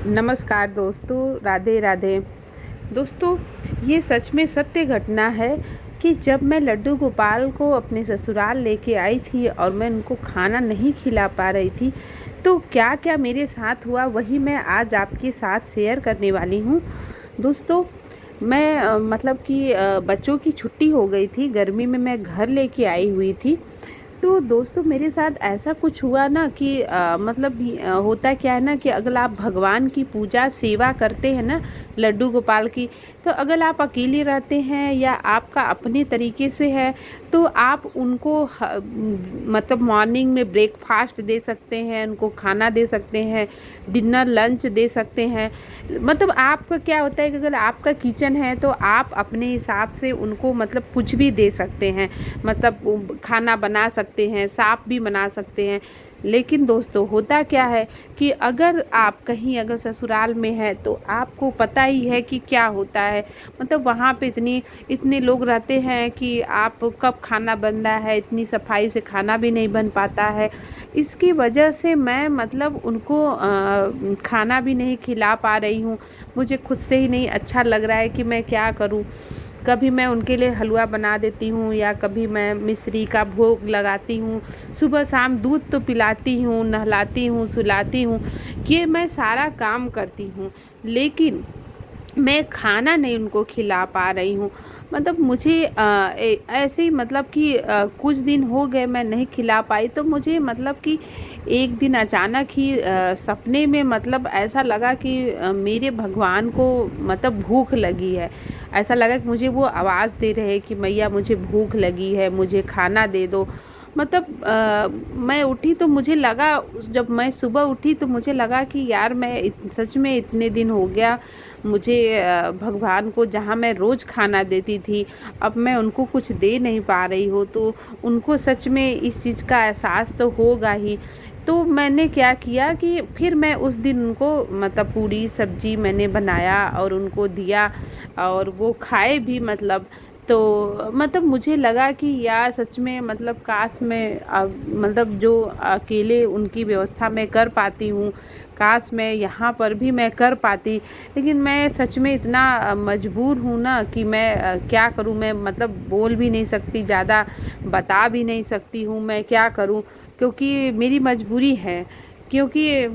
नमस्कार दोस्तों, राधे राधे। दोस्तों, ये सच में सत्य घटना है कि जब मैं लड्डू गोपाल को अपने ससुराल लेके आई थी और मैं उनको खाना नहीं खिला पा रही थी, तो क्या क्या मेरे साथ हुआ वही मैं आज आपके साथ शेयर करने वाली हूँ। दोस्तों, मैं मतलब कि बच्चों की छुट्टी हो गई थी, गर्मी में मैं घर लेके आई हुई थी। तो दोस्तों, मेरे साथ ऐसा कुछ हुआ ना कि होता क्या है ना कि अगर आप भगवान की पूजा सेवा करते हैं ना लड्डू गोपाल की, तो अगर आप अकेले रहते हैं या आपका अपने तरीके से है, तो आप उनको मतलब मॉर्निंग में ब्रेकफास्ट दे सकते हैं, उनको खाना दे सकते हैं, डिनर लंच दे सकते हैं। मतलब आपका क्या होता है कि अगर आपका किचन है तो आप अपने हिसाब से उनको मतलब कुछ भी दे सकते हैं, मतलब खाना बना सकते हैं, साफ भी बना सकते हैं। लेकिन दोस्तों, होता क्या है कि अगर आप कहीं अगर ससुराल में हैं तो आपको पता ही है कि क्या होता है। मतलब वहाँ पे इतने लोग रहते हैं कि आप कब खाना बन रहा है, इतनी सफाई से खाना भी नहीं बन पाता है। इसकी वजह से मैं मतलब उनको खाना भी नहीं खिला पा रही हूँ। मुझे खुद से ही नहीं अच्छा लग रहा है कि मैं क्या करूँ। कभी मैं उनके लिए हलवा बना देती हूँ या कभी मैं मिश्री का भोग लगाती हूँ, सुबह शाम दूध तो पिलाती हूँ, नहलाती हूँ, सुलाती हूँ, ये मैं सारा काम करती हूँ, लेकिन मैं खाना नहीं उनको खिला पा रही हूँ। मतलब मुझे ऐसे ही मतलब कि कुछ दिन हो गए मैं नहीं खिला पाई, तो मुझे मतलब कि एक दिन अचानक ही सपने में मतलब ऐसा लगा कि मेरे भगवान को मतलब भूख लगी है। ऐसा लगा कि मुझे वो आवाज़ दे रहे हैं कि मैया मुझे भूख लगी है, मुझे खाना दे दो। मतलब मैं उठी तो मुझे लगा, जब मैं सुबह उठी तो मुझे लगा कि यार मैं सच में इतने दिन हो गया मुझे भगवान को जहाँ मैं रोज़ खाना देती थी, अब मैं उनको कुछ दे नहीं पा रही हूँ, तो उनको सच में इस चीज़ का एहसास तो होगा ही। तो मैंने क्या किया कि फिर मैं उस दिन उनको मतलब पूरी सब्जी मैंने बनाया और उनको दिया और वो खाए भी। तो मतलब मुझे लगा कि यार सच में मतलब काश मैं मतलब जो अकेले उनकी व्यवस्था मैं कर पाती हूँ, काश मैं यहाँ पर भी मैं कर पाती। लेकिन मैं सच में इतना मजबूर हूँ ना कि मैं क्या करूँ। मैं मतलब बोल भी नहीं सकती, ज़्यादा बता भी नहीं सकती हूँ मैं क्या करूँ, क्योंकि मेरी मजबूरी है। क्योंकि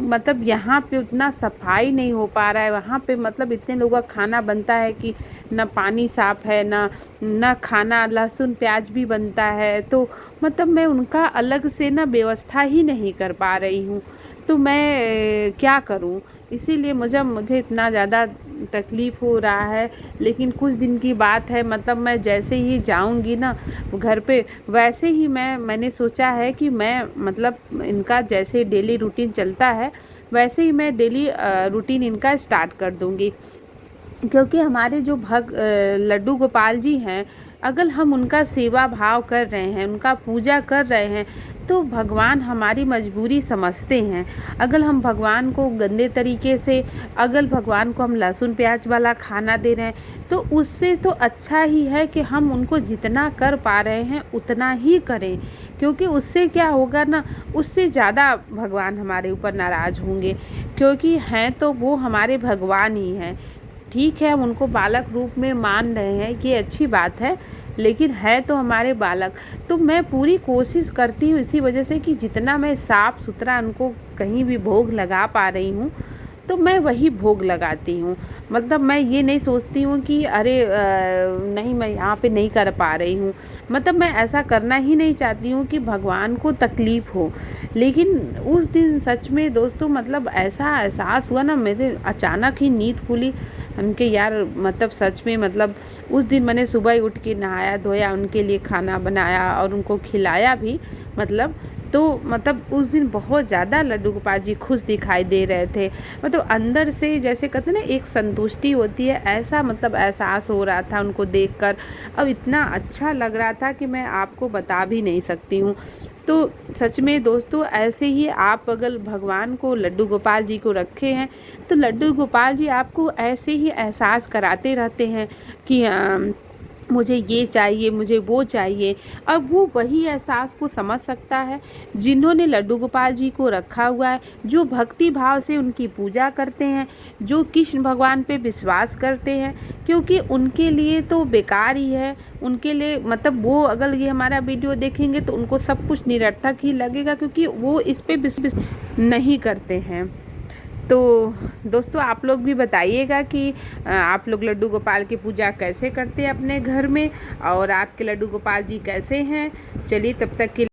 मतलब यहाँ पे उतना सफाई नहीं हो पा रहा है, वहाँ पे मतलब इतने लोगों का खाना बनता है कि ना पानी साफ है, ना खाना, लहसुन प्याज भी बनता है। तो मतलब मैं उनका अलग से ना व्यवस्था ही नहीं कर पा रही हूँ। तो मैं क्या करूँ, इसीलिए मुझे इतना ज़्यादा तकलीफ़ हो रहा है। लेकिन कुछ दिन की बात है, मतलब मैं जैसे ही जाऊंगी ना घर पे, वैसे ही मैंने सोचा है कि मैं मतलब इनका जैसे डेली रूटीन चलता है वैसे ही मैं डेली रूटीन इनका स्टार्ट कर दूंगी। क्योंकि हमारे जो लड्डू गोपाल जी हैं, अगर हम उनका सेवा भाव कर रहे हैं, उनका पूजा कर रहे हैं, तो भगवान हमारी मजबूरी समझते हैं। अगर हम भगवान को गंदे तरीके से, अगर भगवान को हम लहसुन प्याज वाला खाना दे रहे हैं, तो उससे तो अच्छा ही है कि हम उनको जितना कर पा रहे हैं उतना ही करें। क्योंकि उससे क्या होगा ना, उससे ज़्यादा भगवान हमारे ऊपर नाराज़ होंगे। क्योंकि हैं तो वो हमारे भगवान ही हैं। ठीक है, हम उनको बालक रूप में मान रहे हैं, ये अच्छी बात है, लेकिन है तो हमारे बालक। तो मैं पूरी कोशिश करती हूँ इसी वजह से कि जितना मैं साफ़ सुथरा उनको कहीं भी भोग लगा पा रही हूँ, तो मैं वही भोग लगाती हूँ। मतलब मैं ये नहीं सोचती हूँ कि अरे नहीं मैं यहाँ पे नहीं कर पा रही हूँ। मतलब मैं ऐसा करना ही नहीं चाहती हूँ कि भगवान को तकलीफ़ हो। लेकिन उस दिन सच में दोस्तों मतलब ऐसा एहसास हुआ ना, मेरे अचानक ही नींद खुली उनके यार, मतलब सच में मतलब उस दिन मैंने सुबह ही उठ के नहाया धोया, उनके लिए खाना बनाया और उनको खिलाया भी। मतलब उस दिन बहुत ज़्यादा लड्डू गोपाल जी खुश दिखाई दे रहे थे। मतलब अंदर से जैसे कहते हैं ना एक संतुष्टि होती है, ऐसा मतलब एहसास हो रहा था उनको देखकर। अब इतना अच्छा लग रहा था कि मैं आपको बता भी नहीं सकती हूँ। तो सच में दोस्तों, ऐसे ही आप अगर भगवान को लड्डू गोपाल जी को रखे हैं, तो लड्डू गोपाल जी आपको ऐसे ही एहसास कराते रहते हैं कि मुझे ये चाहिए, मुझे वो चाहिए। अब वो वही एहसास को समझ सकता है जिन्होंने लड्डू गोपाल जी को रखा हुआ है, जो भक्ति भाव से उनकी पूजा करते हैं, जो कृष्ण भगवान पे विश्वास करते हैं, क्योंकि उनके लिए तो बेकार ही है। उनके लिए मतलब वो अगर ये हमारा वीडियो देखेंगे तो उनको सब कुछ निरर्थक ही लगेगा, क्योंकि वो इस पे विश्वास नहीं करते हैं। तो दोस्तों आप लोग भी बताइएगा कि आप लोग लड्डू गोपाल की पूजा कैसे करते हैं अपने घर में, और आपके लड्डू गोपाल जी कैसे हैं। चलिए तब तक के